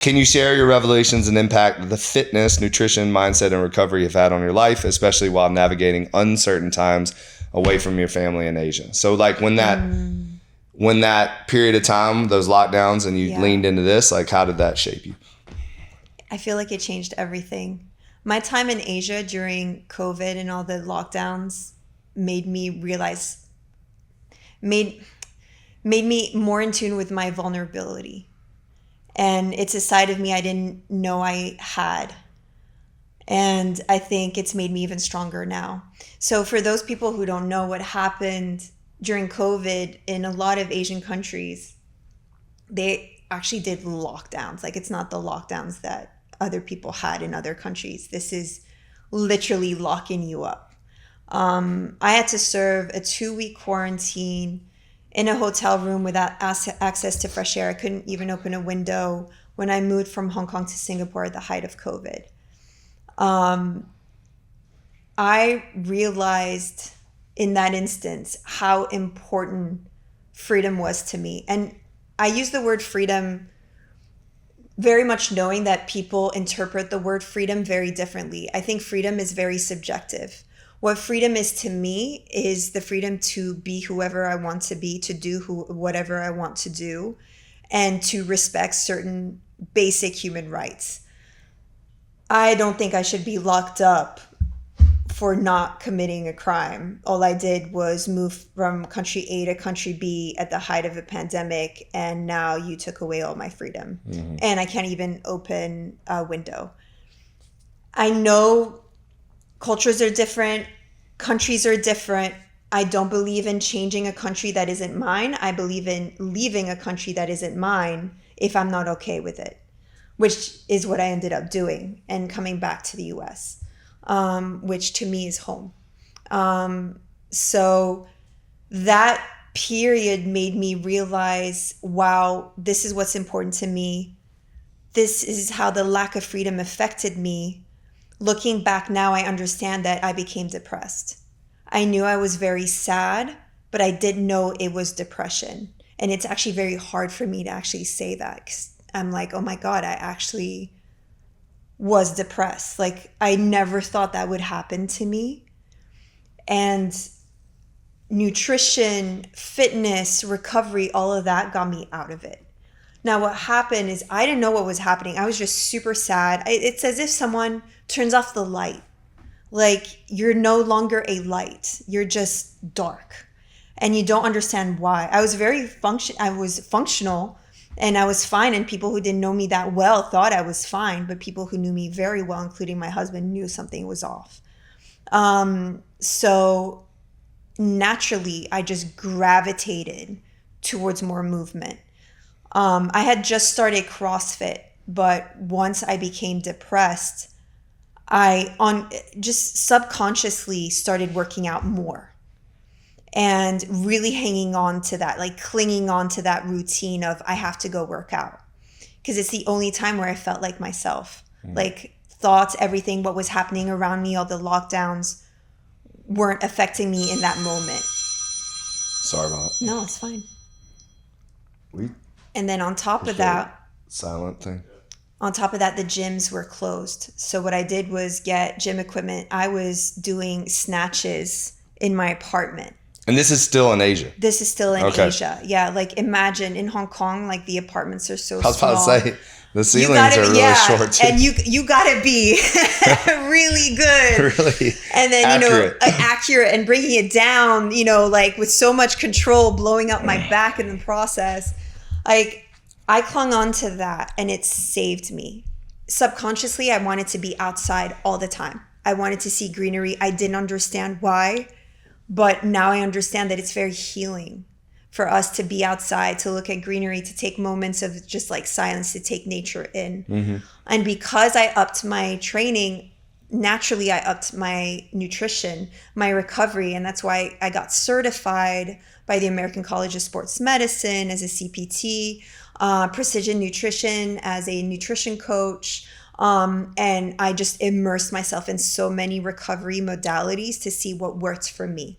Can you share your revelations and impact the fitness, nutrition, mindset, and recovery you've had on your life, especially while navigating uncertain times away from your family in Asia? So like when that period of time, those lockdowns, and you leaned into this, like how did that shape you? I feel like it changed everything. My time in Asia during COVID and all the lockdowns made me realize, made me more in tune with my vulnerability. And it's a side of me I didn't know I had. And I think it's made me even stronger now. So for those people who don't know what happened during COVID in a lot of Asian countries, they actually did lockdowns. Like it's not the lockdowns that other people had in other countries. This is literally locking you up. I had to serve a 2-week quarantine in a hotel room without access to fresh air. I couldn't even open a window when I moved from Hong Kong to Singapore at the height of COVID. I realized in that instance how important freedom was to me. And I use the word freedom very much knowing that people interpret the word freedom very differently. I think freedom is very subjective. What freedom is to me is the freedom to be whoever I want to be, to do whatever I want to do, and to respect certain basic human rights. I don't think I should be locked up for not committing a crime. All I did was move from country A to country B at the height of a pandemic, and now you took away all my freedom. Mm-hmm. And I can't even open a window. I know cultures are different, countries are different. I don't believe in changing a country that isn't mine. I believe in leaving a country that isn't mine if I'm not okay with it, which is what I ended up doing and coming back to the US. Which to me is home. So that period made me realize, wow, this is what's important to me. This is how the lack of freedom affected me. Looking back now, I understand that I became depressed. I knew I was very sad, but I didn't know it was depression. And it's actually very hard for me to actually say that, 'cause I'm like, oh my God, I actually was depressed. Like I never thought that would happen to me. And nutrition, fitness, recovery, all of that got me out of it. Now what happened is I didn't know what was happening. I was just super sad. It's as if someone turns off the light. Like you're no longer a light. You're just dark. And you don't understand why. I was functional. And I was fine, and people who didn't know me that well thought I was fine, but people who knew me very well, including my husband, knew something was off. So naturally, I just gravitated towards more movement. I had just started CrossFit, but once I became depressed, I just subconsciously started working out more. And really hanging on to that, like clinging on to that routine of I have to go work out. Because it's the only time where I felt like myself. Like thoughts, everything, what was happening around me, all the lockdowns weren't affecting me in that moment. Sorry about that. No, it's fine. And then on top of that, silent thing. On top of that, the gyms were closed. So what I did was get gym equipment. I was doing snatches in my apartment. And this is still in Asia? This is still in Asia. Yeah, like imagine in Hong Kong, like the apartments are so small. I was about to say, the ceilings are really short too. And you gotta be really good. Really and then, accurate. Accurate and bringing it down, like with so much control, blowing up my back in the process. Like I clung on to that and it saved me. Subconsciously, I wanted to be outside all the time. I wanted to see greenery. I didn't understand why. But now I understand that it's very healing for us to be outside, to look at greenery, to take moments of just like silence, to take nature in. Mm-hmm. And because I upped my training, naturally I upped my nutrition, my recovery. And that's why I got certified by the American College of Sports Medicine as a CPT, Precision Nutrition as a nutrition coach. And I just immersed myself in so many recovery modalities to see what worked for me.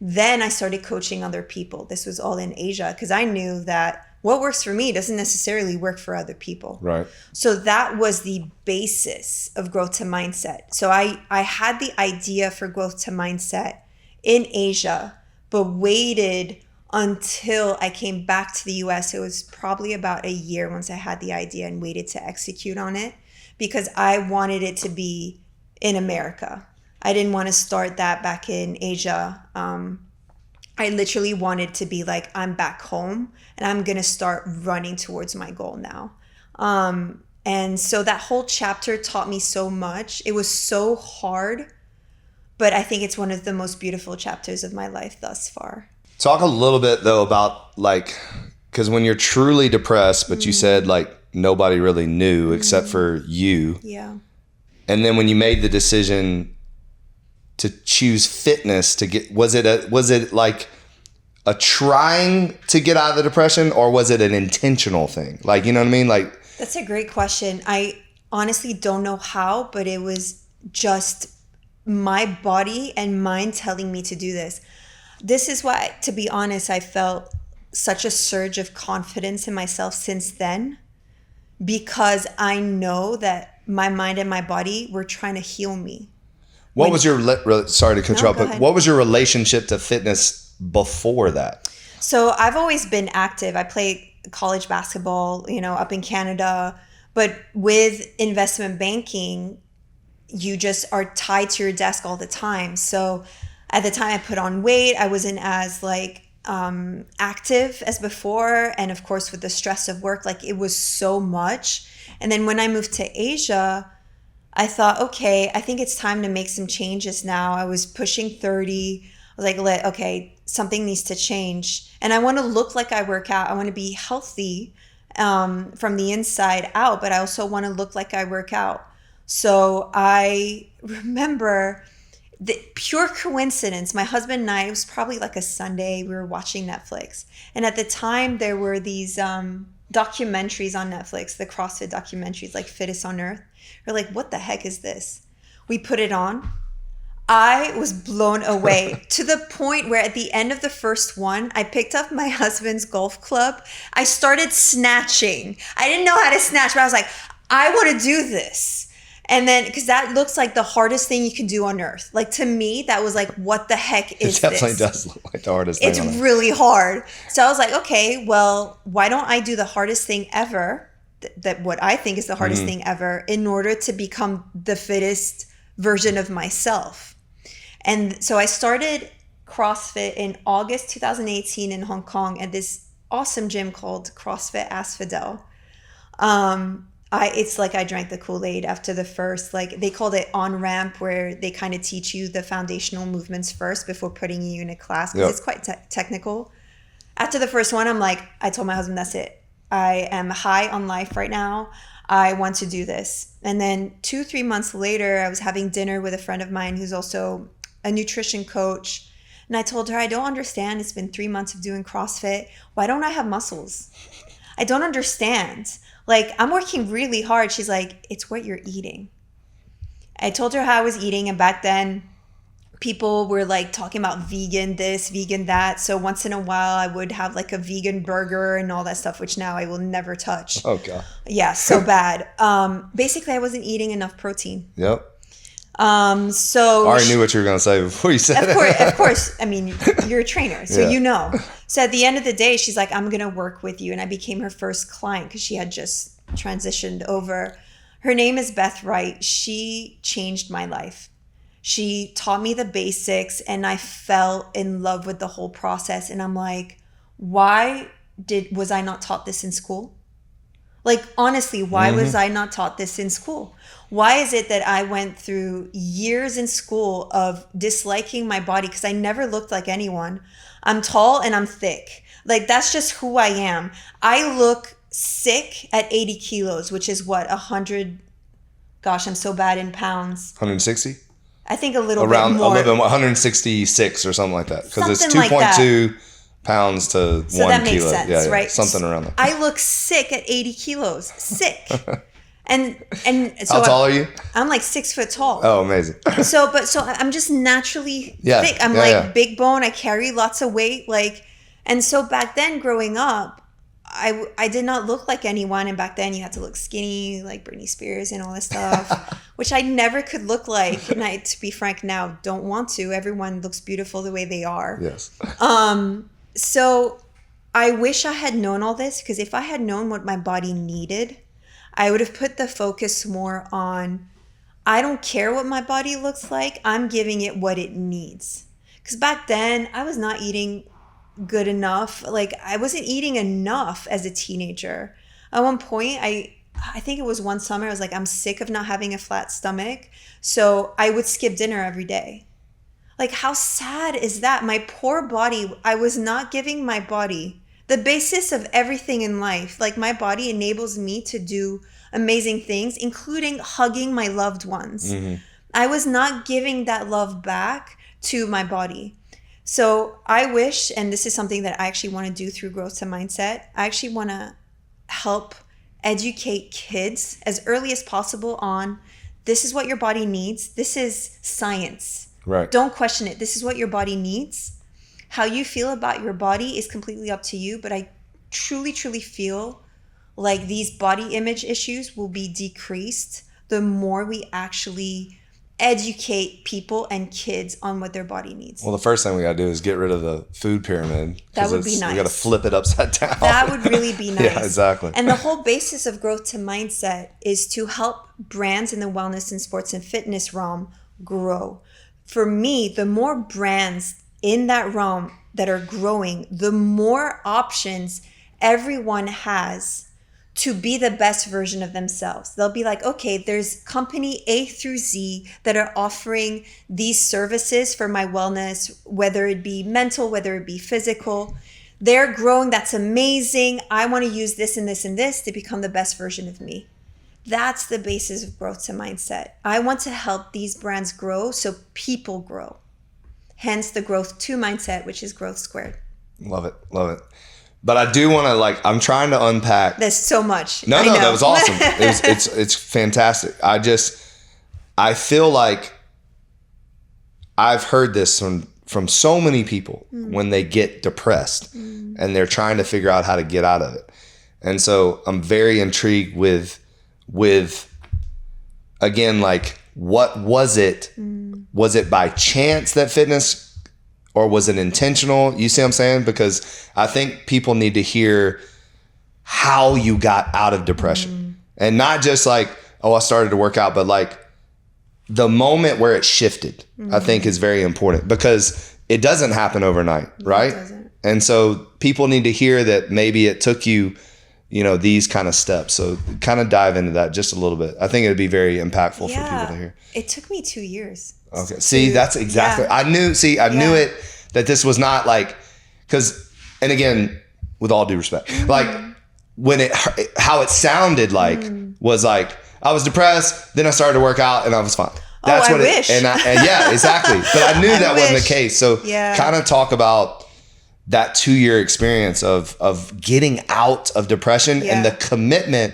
Then I started coaching other people. This was all in Asia because I knew that what works for me doesn't necessarily work for other people. Right. So that was the basis of Growth to Mindset. So I had the idea for Growth to Mindset in Asia, but waited until I came back to the US. It was probably about a year once I had the idea and waited to execute on it, because I wanted it to be in America. I didn't want to start that back in Asia. I literally wanted to be like, I'm back home and I'm going to start running towards my goal now. And so that whole chapter taught me so much. It was so hard, but I think it's one of the most beautiful chapters of my life thus far. Talk a little bit though about like, because when you're truly depressed, but you said like nobody really knew except for you. Yeah. And then when you made the decision to choose fitness to get, was it like a trying to get out of the depression, or was it an intentional thing? Like, you know what I mean? Like, that's a great question. I honestly don't know how, but it was just my body and mind telling me to do this. This is why, to be honest, I felt such a surge of confidence in myself since then, because I know that my mind and my body were trying to heal me. What was your, sorry to cut you off, but ahead. what was your relationship to fitness before that? So I've always been active. I played college basketball, up in Canada, but with investment banking, you just are tied to your desk all the time. So at the time I put on weight, I wasn't as active as before. And of course, with the stress of work, it was so much. And then when I moved to Asia, I thought, okay, I think it's time to make some changes now. I was pushing 30. I was like, okay, something needs to change. And I want to look like I work out. I want to be healthy from the inside out, but I also want to look like I work out. So I remember the pure coincidence. My husband and I, it was probably like a Sunday, we were watching Netflix. And at the time there were these documentaries on Netflix, the CrossFit documentaries, like Fittest on Earth. We're like, what the heck is this? We put it on. I was blown away to the point where at the end of the first one, I picked up my husband's golf club. I started snatching. I didn't know how to snatch, but I was like, I want to do this. And then, because that looks like the hardest thing you can do on earth. To me, that was like, what the heck is this? It definitely does look like the hardest thing on earth. It's on really hard. So I was like, okay, well, why don't I do the hardest thing ever, that what I think is the hardest thing ever, in order to become the fittest version of myself? And so I started CrossFit in August 2018 in Hong Kong at this awesome gym called CrossFit Asphodel. It's like I drank the Kool-Aid after the first, they called it on-ramp, where they kind of teach you the foundational movements first before putting you in a class, because it's quite technical. After the first one, I told my husband, that's it. I am high on life right now. I want to do this. And then 2-3 months later, I was having dinner with a friend of mine who's also a nutrition coach. And I told her, I don't understand. It's been 3 months of doing CrossFit. Why don't I have muscles? I don't understand. I'm working really hard. She's like, it's what you're eating. I told her how I was eating. And back then, people were talking about vegan this, vegan that. So once in a while, I would have a vegan burger and all that stuff, which now I will never touch. Oh, God. Yeah, so bad. Basically, I wasn't eating enough protein. Yep. So I already knew what you were going to say before you said it. Of course. I mean, you're a trainer, so you know. So at the end of the day, she's like, I'm going to work with you. And I became her first client because she had just transitioned over. Her name is Beth Wright. She changed my life. She taught me the basics, and I fell in love with the whole process. And I'm like, why was I not taught this in school? Honestly, why was I not taught this in school? Why is it that I went through years in school of disliking my body because I never looked like anyone? I'm tall and I'm thick. That's just who I am. I look sick at 80 kilos, which is what, 100, gosh, I'm so bad in pounds. 160? I think a little around bit more. 166 or something like that. Because it's Something like 2.2 pounds to 1 kilo. So that makes sense, right? Something around there. I look sick at 80 kilos. Sick. And so how tall are you? I'm 6 foot tall. Oh, amazing. So I'm just naturally thick. I'm big bone. I carry lots of weight. And so back then growing up, I did not look like anyone. And back then you had to look skinny, like Britney Spears and all this stuff, which I never could look like. And I, to be frank, now don't want to. Everyone looks beautiful the way they are. Yes. So I wish I had known all this, because if I had known what my body needed, I would have put the focus more on, I don't care what my body looks like. I'm giving it what it needs. Because back then I was not eating good enough. Like, I wasn't eating enough as a teenager. At one point, I think it was one summer, I was like, I'm sick of not having a flat stomach. So I would skip dinner every day. Like, how sad is that? My poor body, I was not giving my body the basis of everything in life. Like, my body enables me to do amazing things, including hugging my loved ones. Mm-hmm. I was not giving that love back to my body. So I wish, and this is something that I actually want to do through Growth to Mindset, I actually want to help educate kids as early as possible on, this is what your body needs. This is science. Right. Don't question it. This is what your body needs. How you feel about your body is completely up to you. But I truly, truly feel like these body image issues will be decreased the more we actually educate people and kids on what their body needs. Well, the first thing we got to do is get rid of the food pyramid. That would be nice. We got to flip it upside down. That would really be nice. Yeah, exactly. And the whole basis of Growth to Mindset is to help brands in the wellness and sports and fitness realm grow. For me, the more brands in that realm that are growing, the more options everyone has to be the best version of themselves. They'll be like, okay, there's company A through Z that are offering these services for my wellness, whether it be mental, whether it be physical. They're growing. That's amazing. I want to use this and this and this to become the best version of me. That's the basis of Growth to Mindset. I want to help these brands grow so people grow. Hence the Growth to Mindset, which is growth squared. Love it. Love it. But I do want to, I'm trying to unpack. There's so much. No, that was awesome. It's fantastic. I feel like I've heard this from so many people when they get depressed and they're trying to figure out how to get out of it. And so I'm very intrigued with again, what was it? Was it by chance that fitness, or was it intentional? You see what I'm saying? Because I think people need to hear how you got out of depression. And not just I started to work out, but the moment where it shifted, I think is very important, because it doesn't happen overnight, right? It doesn't. And so people need to hear that maybe it took you, these kind of steps. So kind of dive into that just a little bit. I think it'd be very impactful for people to hear. It took me 2 years. Okay. See, that's exactly, I knew it, that this was not because, and again, with all due respect, when how it sounded was I was depressed, then I started to work out and I was fine. That's I wish. And yeah, exactly. But I knew that wasn't the case. So kind of talk about that 2-year experience of getting out of depression and the commitment,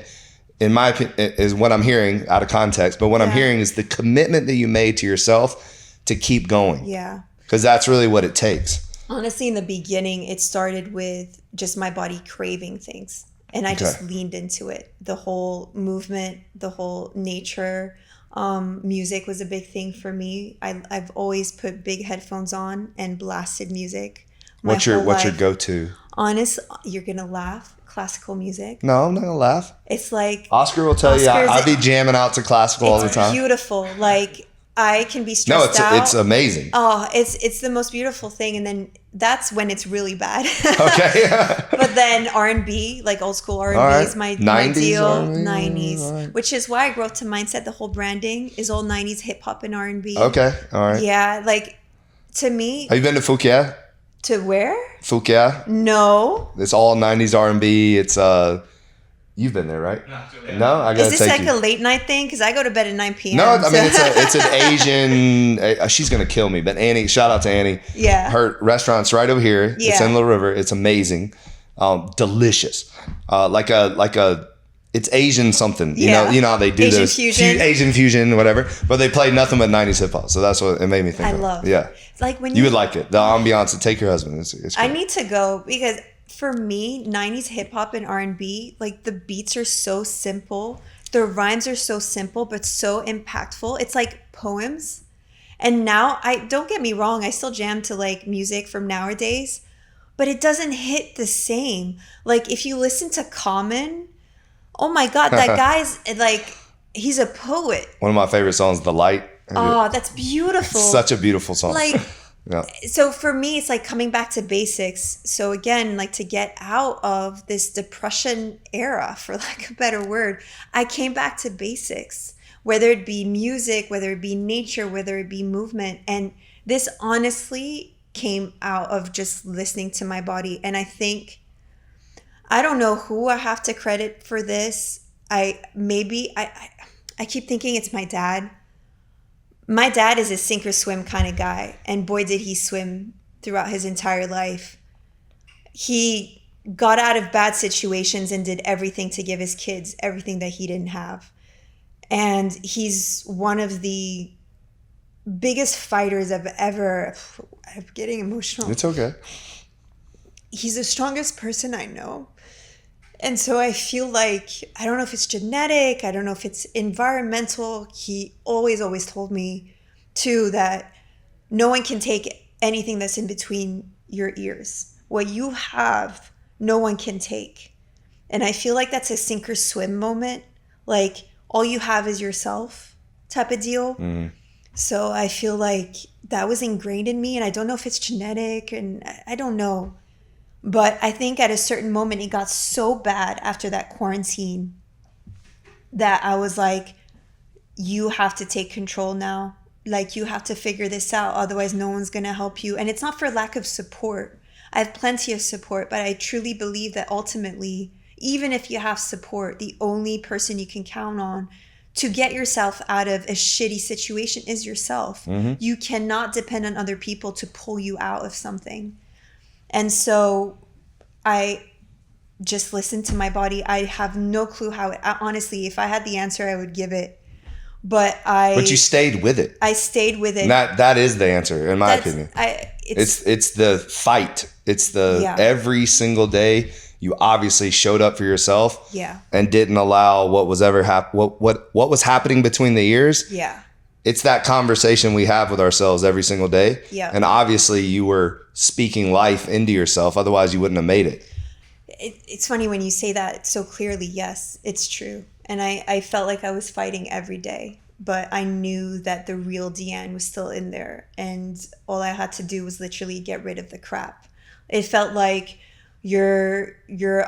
in my opinion, is what I'm hearing out of context. But what I'm hearing is the commitment that you made to yourself to keep going. Yeah. Because that's really what it takes. Honestly, in the beginning, it started with just my body craving things. And I just leaned into it. The whole movement, the whole nature. Music was a big thing for me. I've always put big headphones on and blasted music. What's your go-to? Honest, you're going to laugh. Classical music. No, I'm not going to laugh. It's like... Oscar will tell you, I be jamming out to classical all the time. It's beautiful. I can be stressed out. No, it's amazing. Oh, it's the most beautiful thing. And then that's when it's really bad. Okay. But then R&B, old school R&B is my deal. R&B, 90s. Right. Which is why Growth to Mindset, the whole branding is all 90s hip hop and R&B. Okay. All right. Yeah. To me. Have you been to Phuket? To where? Phuket. No. It's all 90s R&B. It's you've been there, right? No, I gotta take you. Is this a late night thing? Because I go to bed at 9 p.m. No, I mean it's an Asian. She's gonna kill me, but Annie. Shout out to Annie. Yeah. Her restaurant's right over here. Yeah. It's in Little River. It's amazing, delicious. It's Asian something. You know how they do Asian those fusion. Asian fusion, whatever. But they play nothing but 90s hip hop. So that's what it made me think. I love. Yeah. When you would like it. The ambiance. Take your husband. It's I need to go because for me, 90s hip hop and R&B, like the beats are so simple. The rhymes are so simple, but so impactful. It's like poems. And now, don't get me wrong, I still jam to like music from nowadays, but it doesn't hit the same. Like if you listen to Common, oh my God, that guy's like, he's a poet. One of my favorite songs, The Light. Oh, that's beautiful. It's such a beautiful song. Like, yeah. So for me, it's like coming back to basics. So again, like to get out of this depression era, for lack of a better word, I came back to basics, whether it be music, whether it be nature, whether it be movement. And this honestly came out of just listening to my body. And I think, I don't know who I have to credit for this. I keep thinking it's my dad. My dad is a sink or swim kind of guy, and boy did he swim throughout his entire life. He got out of bad situations and did everything to give his kids everything that he didn't have. And he's one of the biggest fighters I'm getting emotional. It's okay. He's the strongest person I know. And so I feel like, I don't know if it's genetic, I don't know if it's environmental. He always told me too that no one can take anything that's in between your ears. What you have, no one can take. And I feel like that's a sink or swim moment. Like all you have is yourself type of deal. Mm-hmm. So I feel like that was ingrained in me, and I don't know if it's genetic, and I don't know. But I think at a certain moment, it got so bad after that quarantine that I was like, you have to take control now. Like, you have to figure this out. Otherwise, no one's going to help you. And it's not for lack of support. I have plenty of support, but I truly believe that ultimately, even if you have support, the only person you can count on to get yourself out of a shitty situation is yourself. Mm-hmm. You cannot depend on other people to pull you out of something. And so I just listened to my body. I have no clue how honestly, if I had the answer, I would give it. But you stayed with it. I stayed with it. And that is the answer, in my opinion. It's the fight. It's the every single day you obviously showed up for yourself. Yeah. And didn't allow what was was happening between the ears. Yeah. It's that conversation we have with ourselves every single day. Yeah. And obviously you were speaking life into yourself. Otherwise you wouldn't have made it. It's funny when you say that so clearly. Yes, it's true. And I felt like I was fighting every day, but I knew that the real Diane was still in there. And all I had to do was literally get rid of the crap. It felt like you're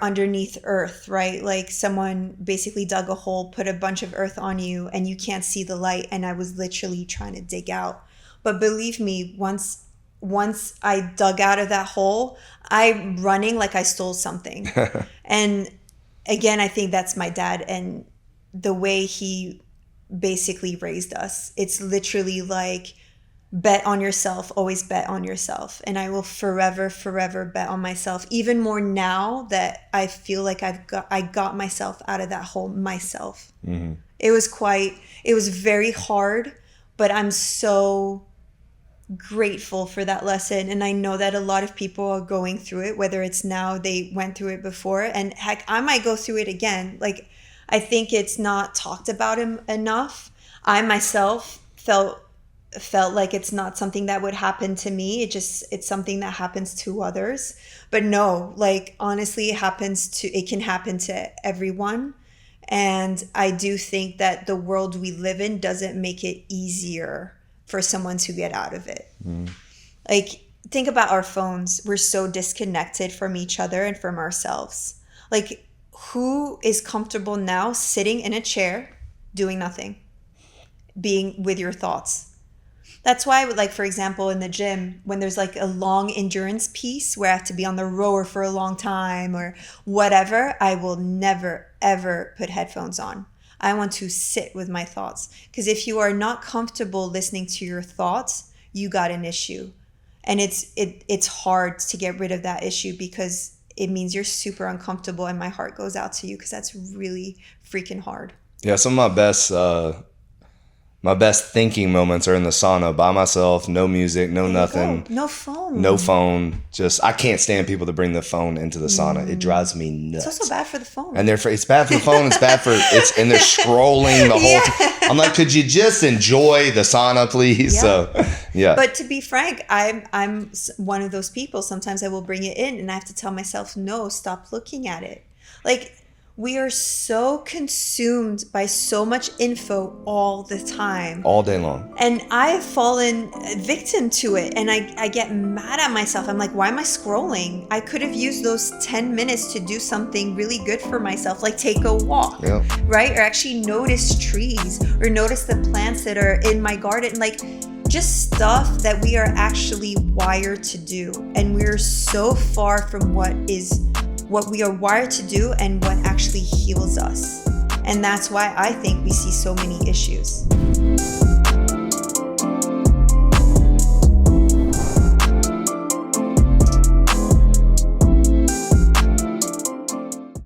underneath earth, right? Like someone basically dug a hole, put a bunch of earth on you, and you can't see the light. And I was literally trying to dig out. But believe me, once I dug out of that hole, I'm running like I stole something. And again, I think that's my dad and the way he basically raised us. It's literally like, bet on yourself, always bet on yourself. And I will forever, forever bet on myself, even more now that I feel like I got myself out of that hole myself. Mm-hmm. It was very hard, but I'm so grateful for that lesson. And I know that a lot of people are going through it, whether it's now, they went through it before, and heck, I might go through it again. Like, I think it's not talked about enough. I myself felt like it's not something that would happen to me. It's something that happens to others. But no, like honestly, it can happen to everyone. And I do think that the world we live in doesn't make it easier for someone to get out of it. Mm. Like, think about our phones. We're so disconnected from each other and from ourselves. Like, who is comfortable now sitting in a chair doing nothing, being with your thoughts? That's why, like, for example, in the gym, when there's like a long endurance piece where I have to be on the rower for a long time or whatever, I will never, ever put headphones on. I want to sit with my thoughts. Because if you are not comfortable listening to your thoughts, you got an issue. And it's hard to get rid of that issue because it means you're super uncomfortable, and my heart goes out to you because that's really freaking hard. Yeah, some of my best My best thinking moments are in the sauna by myself, no music, no nothing. No phone. No phone. Just, I can't stand people that bring the phone into the sauna. It drives me nuts. It's also bad for the phone. And it's bad for the phone. It's bad for and they're scrolling the whole time. I'm like, could you just enjoy the sauna, please? Yeah. So, yeah. But to be frank, I'm one of those people. Sometimes I will bring it in and I have to tell myself, no, stop looking at it. Like, we are so consumed by so much info all the time. All day long. And I've fallen victim to it. And I get mad at myself. I'm like, why am I scrolling? I could have used those 10 minutes to do something really good for myself, like take a walk, right? Or actually notice trees or notice the plants that are in my garden. Like, just stuff that we are actually wired to do. And we're so far from what we are wired to do and what actually heals us. And that's why I think we see so many issues.